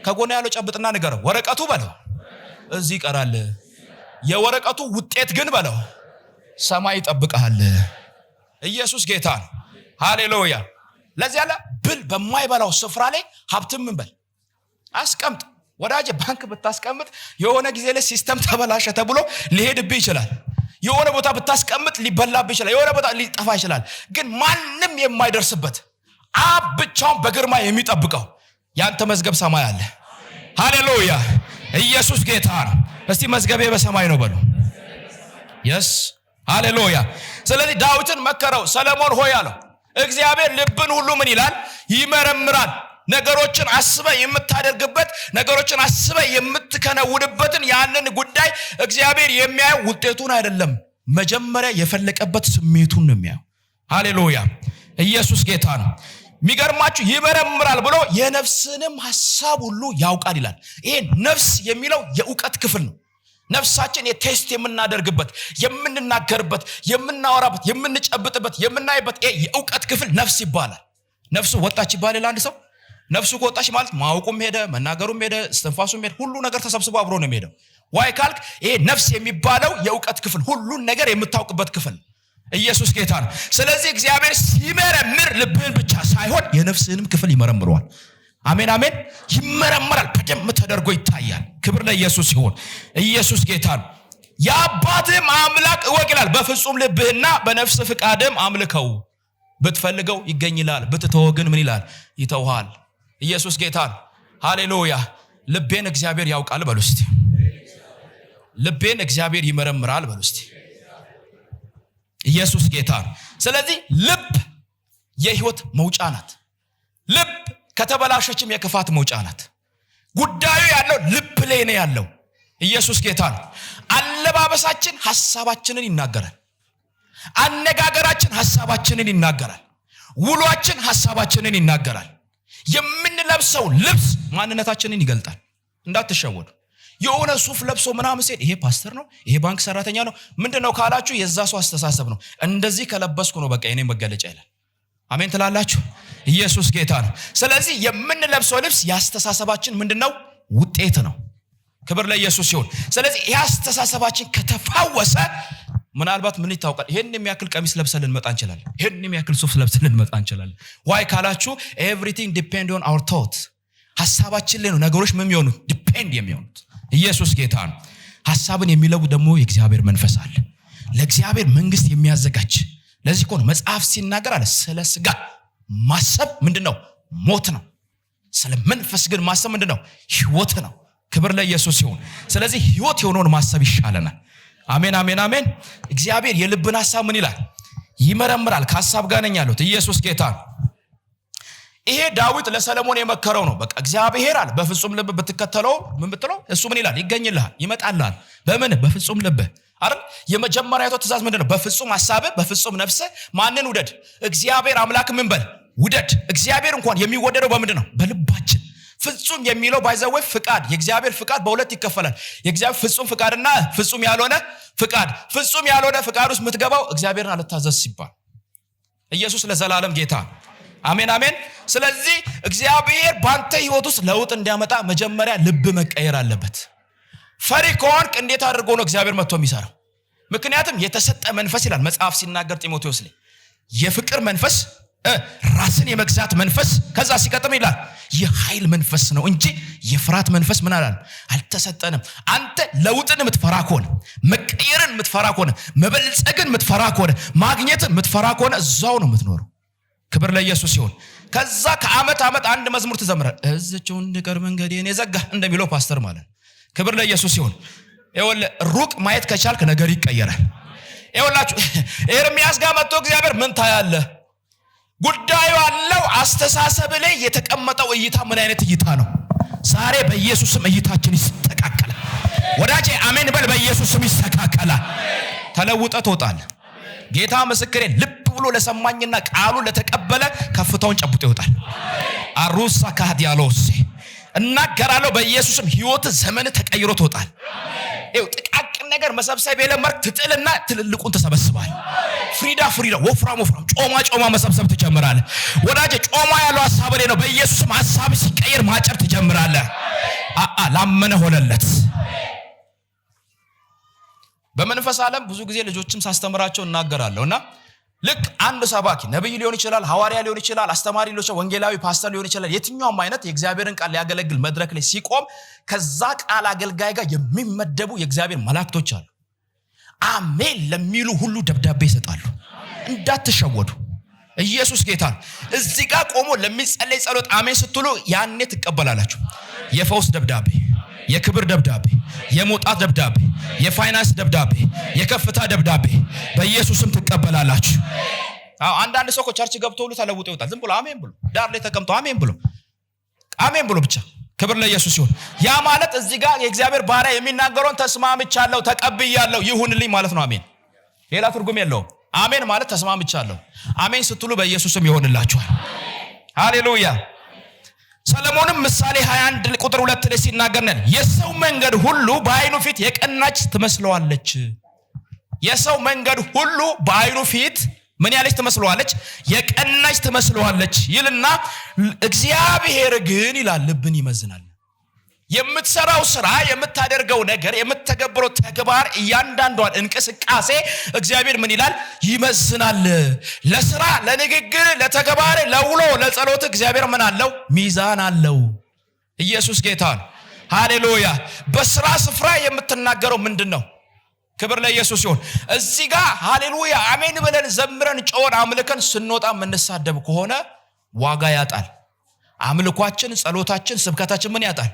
ከጎን ያለው ጨብጥና ንገረው ወረቀቱ በለው እዚህ ይቀራል የወረቀቱ ውጤት ግን በለው ሰማይ ይጠብቃል ኢየሱስ ጌታ ነው ሃሌሉያ ለዚህ ያለ ብል በማይበላው ስፍራ ላይ ሀብትም ምን በል አስቀምጥ ወዳጄ ባንክ ብታስቀምጥ የሆነ ጊዜ ላይ ሲስተም ተበላሸ ተብሎ ሊሄድብህ ይችላል የሆነ ቦታ ብታስቀምጥ ሊበላብህ ይችላል የሆነ ቦታ ሊጠፋ ይችላል ግን ማንንም የማይደርስበት አብ ብቻውን በግርማ የሚጠብቀው ያንተ መዝገብ ሰማይ አለ ሃሌሉያ ኢየሱስ ጌታ ነው እስቲ መዝገቤ በሰማይ ነው በሉ yes ሃሌሉያ ስለዚህ ዳዊትን መከረው ሰለሞን ሆይ አለው እግዚአብሔር ልብን ሁሉ ምን ይላል ይመረምራል ነገሮችን አስበ የምታደርግበት ነገሮችን አስበ የምትከነውንበትን ያንን ጉዳይ እግዚአብሔር የሚያየው ውጤቱን አይደለም መጀመሪያ የፈለቀበት ስሜቱን ነው የሚያየው ሃሌሉያ ኢየሱስ ጌታ ነው ሚገርማችሁ ይመረምራል ብሎ የነፍስንም ሐሳብ ሁሉ ያውቃል ይላል ይሄ ነፍስ የሚለው የዕውቀት ክፍል ነው ነፍሳችን የቴስት የምናደርግበት የምንናገርበት የምናወራበት የምንጨብጥበት የምናይበት የዕውቀት ክፍል ነፍስ ይባላል ነፍሱ ወጣች ይባላል አንድ ሰው ነፍሱ ወጣች ማለት ማውቁም ሄደ መናገሩም ሄደ እስትንፋሱም ሄደ ሁሉ ነገር ተሰብስቦ አብሮ ነው የሚሄደው ዋይ ካልክ ይሄ ነፍስ የሚባለው የዕውቀት ክፍል ሁሉን ነገር የምታውቅበት ክፍል ኢየሱስ ጌታ ነው ስለዚህ እግዚአብሔር ሲመረምር ልብህን ብቻ ሳይሆን የነፍስህንም ክፍል ይመረምረዋል አሜን አሜን ይመረምራል በደም ተደርጎ ይታያል ክብር ለኢየሱስ ይሁን ኢየሱስ ጌታ ነው የአባትህም አምላክ እወቅ ይላል በፍጹም ልብህና በነፍስ ፍቃድም አምልከው ብትፈልገው ይገኝላል ብትተወው ግን ምን ይላል ይተውሃል ኢየሱስ ጌታ ነው ሃሌሉያ ልቤን እግዚአብሔር ያውቃል በሉ እስቲ ልቤን እግዚአብሔር ይመረምራል በሉ እስቲ ኢየሱስ ጌታ ነው ስለዚህ ልብ የህይወት መውጫ ናት ልብ ከተበላሸችም የክፋት መውጫ ናት ጉዳዩ ያለው ልብ ላይ ነው ያለው ኢየሱስ ጌታ ነው አለባበሳችን ሐሳባችንን ይናገራል አነጋገራችን ሐሳባችንን ይናገራል ውሏችን ሐሳባችንን ይናገራል የምንለብሰው ልብስ ማንነታችንን ይገልጣል እንዳትሸወዱ የሆነ ሱፍ ለብሶ ምናምን ሲል ይሄ ፓስተር ነው ይሄ ባንክ ሰራተኛ ነው ምንድነው ካላችሁ የዛ ሰው አስተሳሰብ ነው እንደዚህ ከለበስኩ ነው በቃ እኔ መገለጫ ይላል አሜን ትላላችሁ ኢየሱስ ጌታ ነው ስለዚህ የምንለብሰው ልብስ ያስተሳሰባችን ምንድነው ውጤት ነው ክብር ለኢየሱስ ይሁን ስለዚህ ያስተሳሰባችን ከተፋወሰ ምናልባት ምን ይታወቃል ይሄን የሚያክል ቀሚስ ለብሰን ልንመጣ እንችላለን ይሄን የሚያክል ሱፍ ለብሰን ልንመጣ እንችላለን ዋይ ካላችሁ everything depend on our thoughts ሐሳባችን ላይ ነው ነገሮች ምን የሚሆኑት ዲፔንድ የሚሆኑት ኢየሱስ ጌታ ነው ሐሳብን የሚለቡ ደግሞ የእግዚአብሔር መንፈስ አለ ለእግዚአብሔር መንግስት የሚያዘጋጅ ለዚህ እኮ ነው መጽሐፍ ሲናገር አለ ስለ ስጋ ማሰብ ምንድነው ሞት ነው ስለ መንፈስ ግን ማሰብ ምንድነው ህይወት ነው ክብር ለኢየሱስ ይሁን ስለዚህ ህይወት የሆነውን ማሰብ ይሻለናል አሜን አሜን አሜን እግዚአብሔር የልብን ሐሳብ ምን ይላል ይመረምራል ከሐሳብ ጋር ነኝ ያሉት ኢየሱስ ጌታ ነው ይሄ ዳዊት ለሰለሞን የመከረው ነው በቃ እግዚአብሔር አለ በፍጹም ልብ ብትከተለው ምን ብትለው እሱ ምን ይላል ይገኝልሃል ይመጣልሃል በምን በፍጹም ልብ አይደል የመጀመሪያው ትእዛዝ ምንድነው በፍጹም ሐሳብ በፍጹም ነፍስ ማንን ውደድ እግዚአብሔር አምላክ ምን በል ውደድ እግዚአብሔር እንኳን የሚወደደው በምንድነው በልባችን ፍጹም የሚለው ባይዘው ፍቃድ የእግዚአብሔር ፍቃድ በሁለት ይከፈላል የእግዚአብሔር ፍጹም ፍቃድና ፍጹም ያልሆነ ፍቃድ ፍጹም ያልሆነ ፍቃድ ውስጥ የምትገባው እግዚአብሔርን አልታዘዝ ሲባል ኢየሱስ ለዘላለም ጌታ አሜን አሜን ስለዚህ እግዚአብሔር ባንተ ህይወት ውስጥ ለውጥ እንዲያመጣ መጀመሪያ ልብ መቀየር አለበት ፈሪ ከሆንክ እንዴት አድርጎ ነው እግዚአብሔር መጥቶ የሚሰራው ምክንያቱም የተሰጠ መንፈስ ይላል መጽሐፍ ሲናገር ጢሞቴዎስ ላይ የፍቅር መንፈስ ራስን የመግዛት መንፈስ ከዛ ሲቀጥም ይላል የኃይል መንፈስ ነው እንጂ የፍርሃት መንፈስ ምን አላል አልተሰጠንም አንተ ለውጥን የምትፈራ ከሆነ መቀየርን የምትፈራ ከሆነ መበልጸግን የምትፈራ ከሆነ ማግኘትን የምትፈራ ከሆነ እዛው ነው የምትኖረው ክብር ለኢየሱስ ይሁን ከዛ ከአመት አንድ መዝሙር ተዘምራል እዚህው እንድቀር መንገዴን የዘጋ እንደሚለው ፓስተር ማለት ክብር ለኢየሱስ ይሁን ይወል ሩቅ ማየት ከቻልክ ነገር ይቀየራል ይወላችሁ ኤርሚያስ ጋር መጥቶ እግዚአብሔር ምን ታያለ ጉዳዩ አለው አስተሳሰብ ላይ የተቀመጠው እይታ ምን አይነት እይታ ነው ዛሬ በኢየሱስም እይታችን ይስተካከላል ወዳጄ አሜን በል በኢየሱስም ይስተካከላል ተለውጠ ተወጣለ ጌታ ምስክሬ ልብ ብሎ ለሰማኝና ቃሉ ለተቀበለ ከፍታውን ጨብጦ ይወጣል አሩሳ ካዲያሎስ እናገራለሁ በኢየሱስም ህይወት ዘመን ተቀይሮ ተወጣል ይው ጥቃቅን ነገር መሰብሰብ የለመርክ ትጥልና ትልልቁን ተሰበስባል ፍሪዳ ወፍራም ጮማ መሰብሰብ ትጀምራለህ ወዳጄ ጮማ ያለው ሐሳብ ላይ ነው በኢየሱስም ሐሳብ ሲቀየር ማጨር ትጀምራለህ ላመነ ሆነለት። በመንፈስ ዓለም ብዙ ጊዜ ልጆችም ሳስተምራቸው እናገራለሁና ልክ አንድ ሰባኪ ነብይ ሊሆን ይችላል፣ ሐዋርያ ሊሆን ይችላል፣ አስተማሪ ሊሆን ይችላል፣ ወንጌላዊ ፓስተር ሊሆን ይችላል፣ የትኛውም አይነት የእግዚአብሔርን ቃል ሊያገለግል መድረክ ላይ ሲቆም ከዛ ቃል አገልጋይ ጋር የሚመደቡ የእግዚአብሔር መላእክቶች አሉ። አሜን ለሚሉ ሁሉ ደብዳቤ ይሰጣሉ። እንዳትሸወዱ። ኢየሱስ ጌታ ነው። እዚህ ጋር ቆሞ ለሚጸለይ ጸሎት አሜን ስትሉ ያኔ ትቀበላላችሁ። የፈውስ ደብዳቤ፣ የክብር ደብዳቤ፣ የመውጣት ደብዳቤ፣ የፋይናንስ ደብዳቤ፣ የከፍታ ደብዳቤ በኢየሱስም ትቀበላላችሁ። አንዳንድ ሰው ቸርች ገብቶ ሁሉ ተለውጦ ይወጣል። ዝም ብሎ አሜን ብሎ ዳር ላይ ተቀምጦ አሜን ብሎ ብቻ። ክብር ለኢየሱስ ይሁን። ያ ማለት እዚህ ጋር የእግዚአብሔር ባሪያ የሚናገረውን ተስማምቻለሁ፣ ተቀብያለሁ ይሁንልኝ ማለት ነው። አሜን ሌላ ትርጉም የለውም። አሜን ማለት ተስማምቻለሁ። አሜን ስትሉ በኢየሱስም ይሆንላችኋል። ሃሌሉያ። ሰለሞንም ምሳሌ 21 ቁጥር 2 ላይ ሲናገር ነው የሰው መንገድ ሁሉ በአይኑ ፊት የቀናች ትመስለዋለች። የሰው መንገድ ሁሉ በአይኑ ፊት ምን ያለች ትመስለዋለች? የቀናች ትመስለዋለች ይልና እግዚአብሔር ግን ይላል ልብን ይመዝናል። የምትሰራው ስራ፣ የምታደርገው ነገር፣ የምትተገብረው ተግባር፣ እያንዳንዷን እንቅስቃሴ እግዚአብሔር ምን ይላል? ይመዝናል። ለስራ፣ ለንግግር፣ ለተግባር፣ ለውሎ፣ ለጸሎት እግዚአብሔር ምን አለው? ሚዛን አለው። ኢየሱስ ጌታ ነው። ሃሌሉያ። በስራ ስፍራ የምትናገረው ምንድነው? ክብር ለኢየሱስ ይሁን። እዚህ ጋር ሃሌሉያ አሜን ብለን ዘምረን ጮን አምልከን ስንወጣ የምንሳደብ ከሆነ ዋጋ ያጣል። አምልኳችን፣ ጸሎታችን፣ ስብከታችን ምን ያጣል?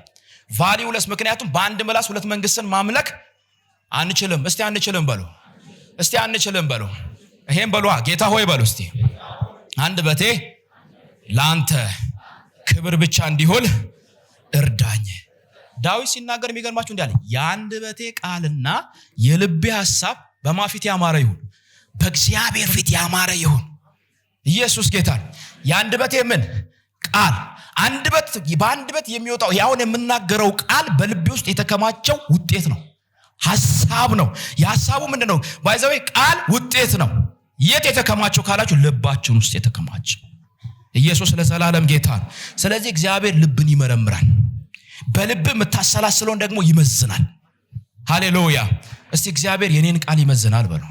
ቫልዩለስ። ምክንያቱም በአንድ ምላስ ሁለት መንግስትን ማምለክ አንችልም። እስቲ አንችልም በሉ። ይሄን በሉ። ጌታ ሆይ በሉ እስቲ አንደበቴ ላንተ ክብር ብቻ እንዲሆን እርዳኝ። ዳዊት ሲናገር የሚገርማችሁ እንዲህ አለ፣ የአንደበቴ ቃልና የልቤ ሐሳብ በማን ፊት ያማረ ይሁን? በእግዚአብሔር ፊት ያማረ ይሁን። ኢየሱስ ጌታ ነው። የአንደበቴ ምን ቃል በአንደበት የሚወጣው ያውን የምናገረው ቃል በልቤ ውስጥ የተከማቸው ውጤት ነው፣ ሐሳብ ነው። የሐሳቡ ምንድነው? ባይዘው ቃል ውጤት ነው። የት የተከማቸው ካላችሁ ልባችን ውስጥ የተከማቸው። ኢየሱስ ለዘላለም ጌታ ነው። ስለዚህ እግዚአብሔር ልብን ይመረምራል፣ በልብ የምታሰላስለውን ደግሞ ይመዝናል። ሃሌሉያ። እስቲ እግዚአብሔር የኔን ቃል ይመዝናል በሉ።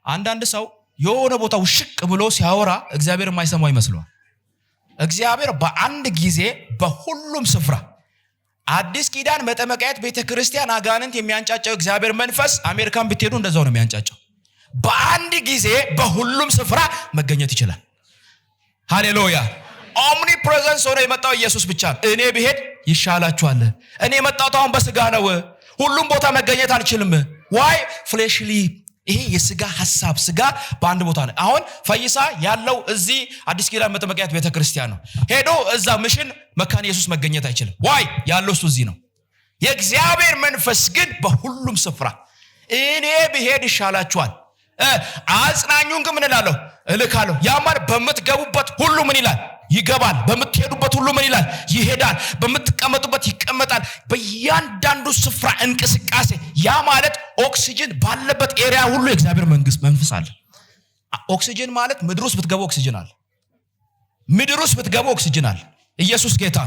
አንዳንድ ሰው የሆነ ቦታ ውሽቅ ብሎ ሲያወራ እግዚአብሔር የማይሰማው ይመስለዋል። እግዚአብሔር በአንድ ጊዜ በሁሉም ስፍራ አዲስ ኪዳን መጠመቂያት ቤተክርስቲያን አጋንንት የሚያንጫጫው እግዚአብሔር መንፈስ አሜሪካን ብትሄዱ እንደዛው ነው የሚያንጫጫው። በአንድ ጊዜ በሁሉም ስፍራ መገኘት ይችላል። ሃሌሉያ። ኦምኒ ፕሬዘንስ ሆኖ የመጣው ኢየሱስ ብቻ ነው። እኔ ብሄድ ይሻላችኋል። እኔ የመጣሁት አሁን በስጋ ነው። ሁሉም ቦታ መገኘት አልችልም። ዋይ ፍሌሽሊ ይሄ የስጋ ሐሳብ ስጋ በአንድ ቦታ ነው። አሁን ፈይሳ ያለው እዚህ አዲስ ኪዳን መጠመቂያት ቤተክርስቲያን ነው። ሄዶ እዛ ምሽን መካነ ኢየሱስ መገኘት አይችልም። ዋይ ያለው እሱ እዚህ ነው። የእግዚአብሔር መንፈስ ግን በሁሉም ስፍራ እኔ ብሄድ ይሻላችኋል። አጽናኙን ግን ምን እላለሁ? እልካለሁ። ያ ማለት በምትገቡበት ሁሉ ምን ይላል? ይገባል። በምትሄዱበት ሁሉ ምን ይላል? ይሄዳል። በምትቀመጡበት ይቀመጣል። በእያንዳንዱ ስፍራ እንቅስቃሴ። ያ ማለት ኦክሲጅን ባለበት ኤሪያ ሁሉ የእግዚአብሔር መንፈስ አለ። ኦክሲጅን ማለት ምድር ውስጥ ብትገቡ ኦክሲጅን አለ። ምድር ውስጥ ብትገቡ ኦክሲጅን አለ። ኢየሱስ ጌታ።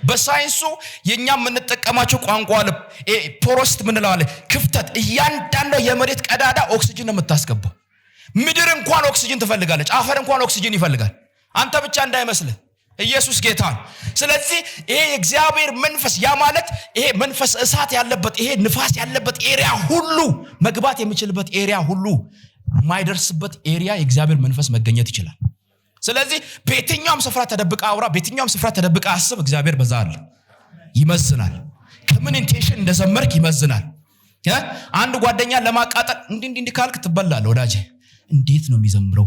በሳይንሱ የኛ የምንጠቀማቸው ቋንቋ አለ። ፖሮስት ምንለው አለ፣ ክፍተት። እያንዳንዱ የመሬት ቀዳዳ ኦክሲጅን ነው የምታስገባው። ምድር እንኳን ኦክሲጅን ትፈልጋለች። አፈር እንኳን ኦክሲጅን ይፈልጋል። አንተ ብቻ እንዳይመስልህ። ኢየሱስ ጌታ ነው። ስለዚህ ይሄ የእግዚአብሔር መንፈስ ያ ማለት ይሄ መንፈስ እሳት ያለበት ይሄ ንፋስ ያለበት ኤሪያ ሁሉ መግባት የሚችልበት ኤሪያ ሁሉ የማይደርስበት ኤሪያ የእግዚአብሔር መንፈስ መገኘት ይችላል። ስለዚህ በየትኛውም ስፍራ ተደብቃ አውራ፣ በየትኛውም ስፍራ ተደብቃ አስብ። እግዚአብሔር በዛ አለ፣ ይመዝናል። ከምን ኢንቴንሽን እንደዘመርክ ይመዝናል። አንድ ጓደኛ ለማቃጠል እንዲህ ካልክ ትበላለህ። ወዳጄ እንዴት ነው የሚዘምረው?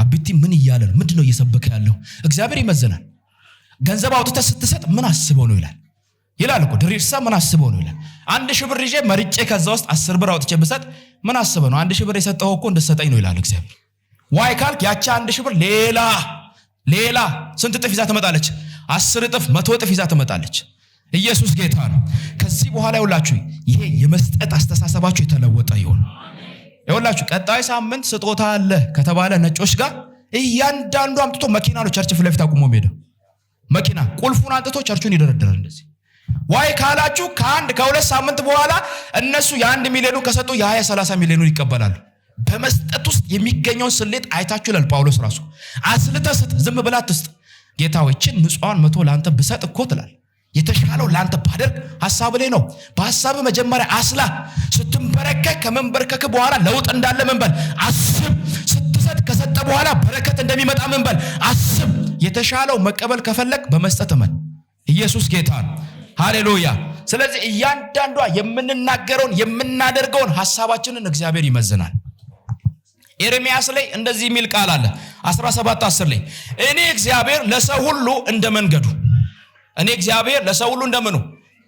አብቲ ምን እያለ ነው? ምንድነው እየሰበከ ያለው? እግዚአብሔር ይመዝናል። ገንዘብ አውጥተህ ስትሰጥ ምን አስበው ነው ይላል እኮ ድሪርሳ ምን አስበው ነው ይላል። 1000 ብር ይዤ መርጬ ከዛ ውስጥ 10 ብር አውጥቼ ብሰጥ ምን አስበው ነው? 1000 ብር የሰጠው እኮ እንደሰጠኝ ነው ይላል እግዚአብሔር። ዋይ ካልክ ያቺ 1000 ብር ሌላ ስንት እጥፍ ይዛ ትመጣለች? 10 እጥፍ 100 እጥፍ ይዛ ትመጣለች። ኢየሱስ ጌታ ነው። ከዚህ በኋላ ይውላችሁ ይሄ የመስጠት አስተሳሰባችሁ የተለወጠ ይሁን። ይውላችሁ ቀጣይ ሳምንት ስጦታ አለ ከተባለ ነጮች ጋር እያንዳንዱ አምጥቶ መኪና ነው ቸርች ፍለፊት አቁሞ ሄደው መኪና ቁልፉን አንጥቶ ቸርቹን ይደረደራል እንደዚህ። ዋይ ካላችሁ ከሁለት ሳምንት በኋላ እነሱ የ1 ሚሊዮን ከሰጡ የ20-30 ሚሊዮን ይቀበላሉ። በመስጠት ውስጥ የሚገኘውን ስሌት አይታችሁ ይላል ጳውሎስ ራሱ። አስልተህ ስጥ፣ ዝም ብለህ አትስጥ። ጌታ ሆይ እቺን ንጹሃን 100 ላንተ ብሰጥ እኮ ትላለህ። የተሻለው ላንተ ባደርግ ሐሳብ ላይ ነው። በሐሳብ መጀመሪያ አስላ ስትንበረከክ ከመንበርከክ በኋላ ለውጥ እንዳለ መንበል አስብ። ስትሰጥ ከሰጠ በኋላ በረከት እንደሚመጣ መንበል አስብ። የተሻለው መቀበል ከፈለክ በመስጠት እመን። ኢየሱስ ጌታ ነው። ሃሌሉያ። ስለዚህ እያንዳንዷ የምንናገረውን የምናደርገውን ሐሳባችንን እግዚአብሔር ይመዝናል። ኤርምያስ ላይ እንደዚህ የሚል ቃል አለ 17:10 ላይ እኔ እግዚአብሔር ለሰው ሁሉ እንደመንገዱ እኔ እግዚአብሔር ለሰው ሁሉ እንደምኑ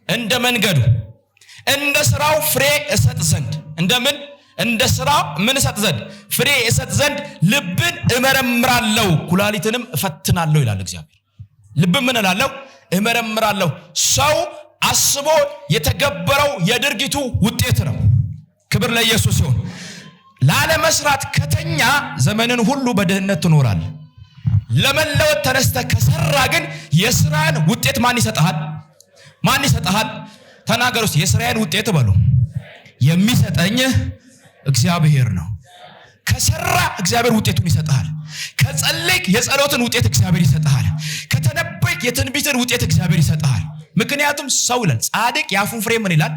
እንደ መንገዱ እንደ ስራው ፍሬ እሰጥ ዘንድ እንደምን እንደ ስራው ምን እሰጥ ዘንድ ፍሬ እሰጥ ዘንድ ልብን እመረምራለሁ ኩላሊትንም እፈትናለሁ ይላል እግዚአብሔር። ልብን ምን እላለሁ? እመረምራለሁ። ሰው አስቦ የተገበረው የድርጊቱ ውጤት ነው። ክብር ለኢየሱስ ይሁን። ላለመስራት ከተኛ ዘመንን ሁሉ በድህነት ትኖራለህ። ለመለወጥ ተነስተህ ከሰራ ግን የሥራን ውጤት ማን ይሰጣል? ማን ይሰጣል? ተናገሩ እስቲ። የሥራን ውጤት በሉ። የሚሰጠኝ እግዚአብሔር ነው። ከሰራ እግዚአብሔር ውጤቱን ይሰጣል። ከጸለይክ የጸሎትን ውጤት እግዚአብሔር ይሰጣል። ከተነበይክ የትንቢትን ውጤት እግዚአብሔር ይሰጣል። ምክንያቱም ሰው ይላል ጻድቅ የአፉን ፍሬ ምን ይላል?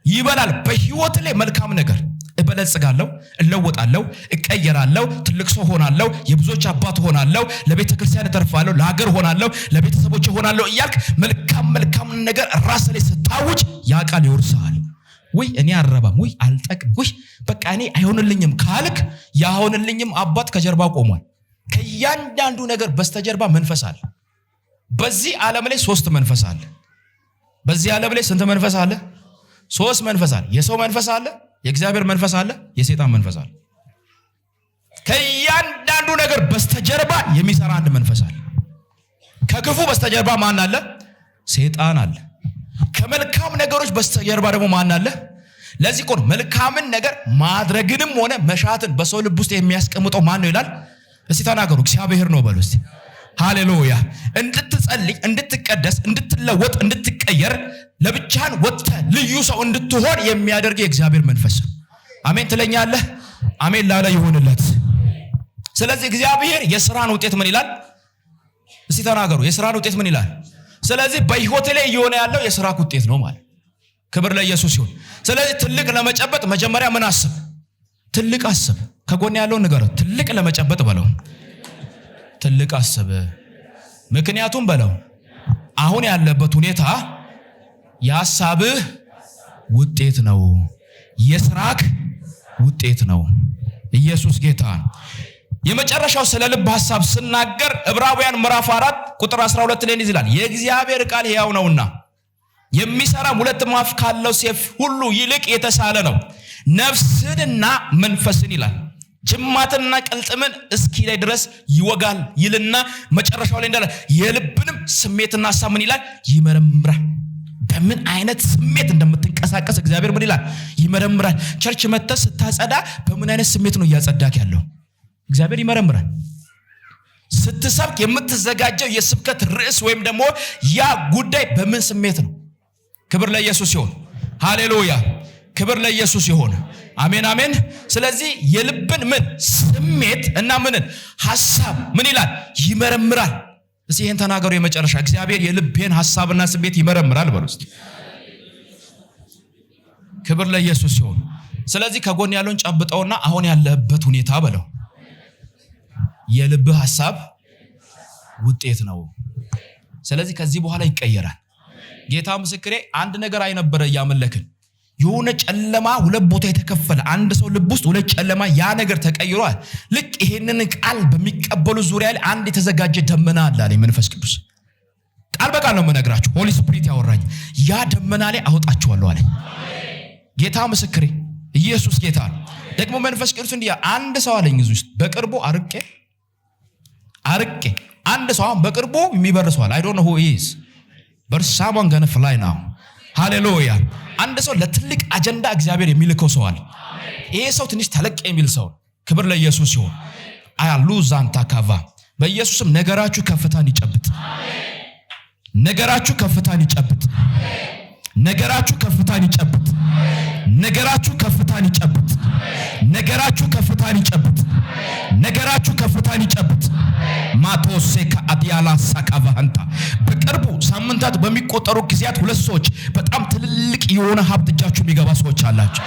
ይበላል። በህይወት ላይ መልካም ነገር እበለጽጋለሁ፣ እለወጣለሁ፣ እቀየራለሁ፣ ትልቅ ሰው ሆናለሁ፣ የብዙዎች አባት ሆናለሁ፣ ለቤተ ክርስቲያን እተርፋለሁ፣ ለሀገር ሆናለሁ፣ ለቤተሰቦች ሆናለሁ እያልክ መልካም ነገር ራስ ላይ ስታውጅ ያ ቃል ይወርሳል። ወይ እኔ አረባም፣ ወይ አልጠቅም፣ ወይ በቃ እኔ አይሆንልኝም ካልክ ያሆንልኝም አባት ከጀርባ ቆሟል። ከእያንዳንዱ ነገር በስተጀርባ መንፈስ አለ። በዚህ ዓለም ላይ 3 መንፈስ አለ። በዚህ ዓለም ላይ ስንት መንፈስ አለ? 3 መንፈስ አለ። የሰው መንፈስ አለ፣ የእግዚአብሔር መንፈስ አለ፣ የሰይጣን መንፈስ አለ። ከእያንዳንዱ ነገር በስተጀርባ የሚሰራ አንድ መንፈስ አለ። ከክፉ በስተጀርባ ማን አለ? ሰይጣን አለ። ከመልካም ነገሮች በስተጀርባ ደግሞ ማን አለ? ለዚህ እኮ መልካምን ነገር ማድረግንም ሆነ መሻትን በሰው ልብ ውስጥ የሚያስቀምጠው ማን ነው ይላል? እስቲ ተናገሩ። እግዚአብሔር ነው በሉ እስቲ። ሃሌሉያ። እንድትጸልይ፣ እንድትቀደስ፣ እንድትለወጥ፣ እንድትቀየር ለብቻን ወጥተ ልዩ ሰው እንድትሆን የሚያደርግ የእግዚአብሔር መንፈስ። አሜን ትለኛለህ? አሜን ላለ ይሁንለት። ስለዚህ እግዚአብሔር የሥራን ውጤት ምን ይላል? እስቲ ተናገሩ። የሥራን ውጤት ምን ይላል? ስለዚህ በህይወት ላይ እየሆነ ያለው የሥራ ውጤት ነው ማለት። ክብር ለኢየሱስ ይሁን። ስለዚህ ትልቅ ለመጨበጥ መጀመሪያ ምን አስብ? ትልቅ አስብ። ከጎን ያለውን ንገረው። ትልቅ ለመጨበጥ በለው። ትልቅ አስብ። ምክንያቱም በለው አሁን ያለበት ሁኔታ የሐሳብህ ውጤት ነው፣ የሥራክ ውጤት ነው። ኢየሱስ ጌታ ነው። የመጨረሻው ስለ ልብ ሐሳብ ስናገር ዕብራውያን ምዕራፍ 4 ቁጥር 12 ላይ ይላል የእግዚአብሔር ቃል ሕያው ነውና የሚሰራም 2 አፍ ካለው ሰይፍ ሁሉ ይልቅ የተሳለ ነው፣ ነፍስንና መንፈስን ይላል ጅማትንና ቅልጥምን እስኪለይ ድረስ ይወጋል ይልና መጨረሻው ላይ እንዳለ የልብንም ስሜትና ሐሳብ ምን ይላል? ይመረምራል። በምን አይነት ስሜት እንደምትንቀሳቀስ እግዚአብሔር ምን ይላል? ይመረምራል። ቸርች መተህ ስታጸዳ በምን አይነት ስሜት ነው እያጸዳክ ያለው? እግዚአብሔር ይመረምራል። ስትሰብክ የምትዘጋጀው የስብከት ርዕስ ወይም ደግሞ ያ ጉዳይ በምን ስሜት ነው? ክብር ለኢየሱስ ይሁን። ሃሌሉያ። ክብር ለኢየሱስ ይሁን። አሜን አሜን። ስለዚህ የልብን ምን ስሜት እና ምንን ሐሳብ ምን ይላል? ይመረምራል። እስቲ ይሄን ተናገሩ። የመጨረሻ እግዚአብሔር የልብን ሐሳብና ስሜት ይመረምራል በሉ እስቲ። ክብር ለኢየሱስ ይሁን። ስለዚህ ከጎን ያለውን ጨብጠውና አሁን ያለበት ሁኔታ በለው የልብ ሐሳብ ውጤት ነው። ስለዚህ ከዚህ በኋላ ይቀየራል። ጌታ ምስክሬ አንድ ነገር አይነበረ ያመለክን የሆነ ጨለማ 2 ቦታ የተከፈለ አንድ ሰው ልብ ውስጥ 2 ጨለማ ያ ነገር ተቀይሯል። ልክ ይሄንን ቃል በሚቀበሉ ዙሪያ ላይ አንድ የተዘጋጀ ደመና አለ አለ መንፈስ ቅዱስ። ቃል በቃል ነው የምነግራችሁ። ሆሊ ስፒሪት ያወራኝ ያ ደመና ላይ አወጣችኋለሁ አለ ጌታ ምስክሬ። ኢየሱስ ጌታ ነው። ደግሞ መንፈስ ቅዱስ እንዲያ አንድ ሰው አለኝ እዚህ ውስጥ በቅርቡ አርቄ አንድ ሰው በቅርቡ የሚበርሰዋል። I don't know who is but someone gonna fly now. ሃሌሉያ። አንድ ሰው ለትልቅ አጀንዳ እግዚአብሔር የሚልከው ሰው አለ። ይሄ ሰው ትንሽ ተለቅ የሚል ሰው። ክብር ለኢየሱስ ይሁን። አያሉ ዛንታ ካቫ በኢየሱስም ነገራችሁ ከፍታን ይጨብጥ። ነገራችሁ ከፍታን ይጨብጥ። ነገራችሁ ከፍታን ይጨብጥ። ነገራችሁ ከፍታን ይጨብጥ። ነገራችሁ ከፍታን ይጨብጥ። ነገራችሁ ከፍታን ይጨብጥ። ማቶሴካ አዲያላ ሳካቫንታ በቅርቡ ሳምንታት በሚቆጠሩ ጊዜያት ሁለት ሰዎች በጣም ትልልቅ የሆነ ሀብት እጃችሁ የሚገባ ሰዎች አላችሁ።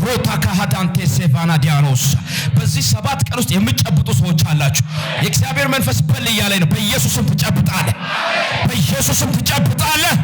ሮታ ካሃዳንቴ ሴቫና ዲያኖስ በዚህ 7 ቀን ውስጥ የሚጨብጡ ሰዎች አላችሁ። የእግዚአብሔር መንፈስ በል እያለኝ ነው። በኢየሱስም ትጨብጣለህ። በኢየሱስም ትጨብጣለህ።